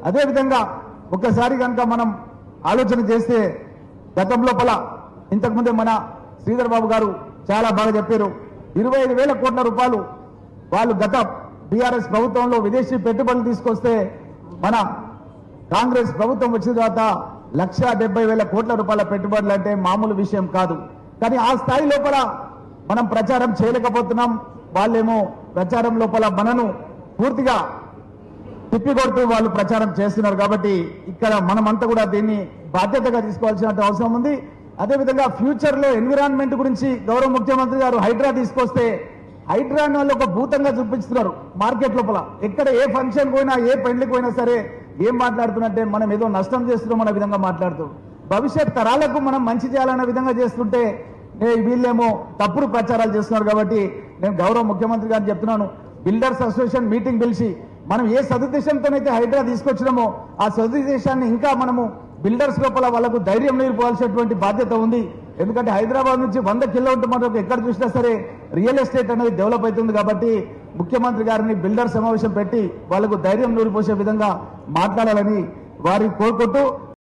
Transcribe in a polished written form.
అదేవిధంగా ఒక్కసారి కనుక మనం ఆలోచన చేస్తే గతం లోపల ఇంతకుముందే మన శ్రీధర్ బాబు గారు చాలా బాగా చెప్పారు. 25,000 కోట్ల రూపాయలు వాళ్ళు గత బీఆర్ఎస్ ప్రభుత్వంలో విదేశీ పెట్టుబడులు తీసుకొస్తే మన కాంగ్రెస్ ప్రభుత్వం వచ్చిన తర్వాత 1,70,000 కోట్ల రూపాయల పెట్టుబడులు అంటే మామూలు విషయం కాదు. కానీ ఆ స్థాయి లోపల మనం ప్రచారం చేయలేకపోతున్నాం. వాళ్ళేమో ప్రచారం లోపల మనను పూర్తిగా తిప్పికొడుతూ వాళ్ళు ప్రచారం చేస్తున్నారు. కాబట్టి ఇక్కడ మనమంతా కూడా దీన్ని బాధ్యతగా తీసుకోవాల్సిన అవసరం ఉంది. అదేవిధంగా ఫ్యూచర్ లో ఎన్విరాన్మెంట్ గురించి గౌరవ ముఖ్యమంత్రి గారు హైడ్రా తీసుకొస్తే హైడ్రాన్ వాళ్ళు ఒక భూతంగా చూపిస్తున్నారు మార్కెట్ లోపల. ఎక్కడ ఏ ఫంక్షన్ పోయినా ఏ పెళ్లికి పోయినా సరే ఏం మాట్లాడుతున్నట్టే మనం ఏదో నష్టం చేస్తున్నాం అనే విధంగా మాట్లాడుతూ భవిష్యత్ తరాలకు మనం మంచి చేయాలనే విధంగా చేస్తుంటే వీళ్ళేమో తప్పుడు ప్రచారాలు చేస్తున్నారు. కాబట్టి నేను గౌరవ ముఖ్యమంత్రి గారిని చెప్తున్నాను, బిల్డర్స్ అసోసియేషన్ మీటింగ్ పిలిచి మనం ఏ సదుద్దేశంతోనైతే హైడ్రా తీసుకొచ్చినామో ఆ సదుద్దేశాన్ని ఇంకా మనము బిల్డర్స్ లోపల వాళ్ళకు ధైర్యం నిలిపోవాల్సినటువంటి బాధ్యత ఉంది. ఎందుకంటే హైదరాబాద్ నుంచి 100 కిలోమీటర్ మనకు ఎక్కడ చూసినా సరే రియల్ ఎస్టేట్ అనేది డెవలప్ అవుతుంది. కాబట్టి ముఖ్యమంత్రి గారిని బిల్డర్ సమావేశం పెట్టి వాళ్ళకు ధైర్యం నూరిపోసే విధంగా మాట్లాడాలని వారిని కోరుకుంటూ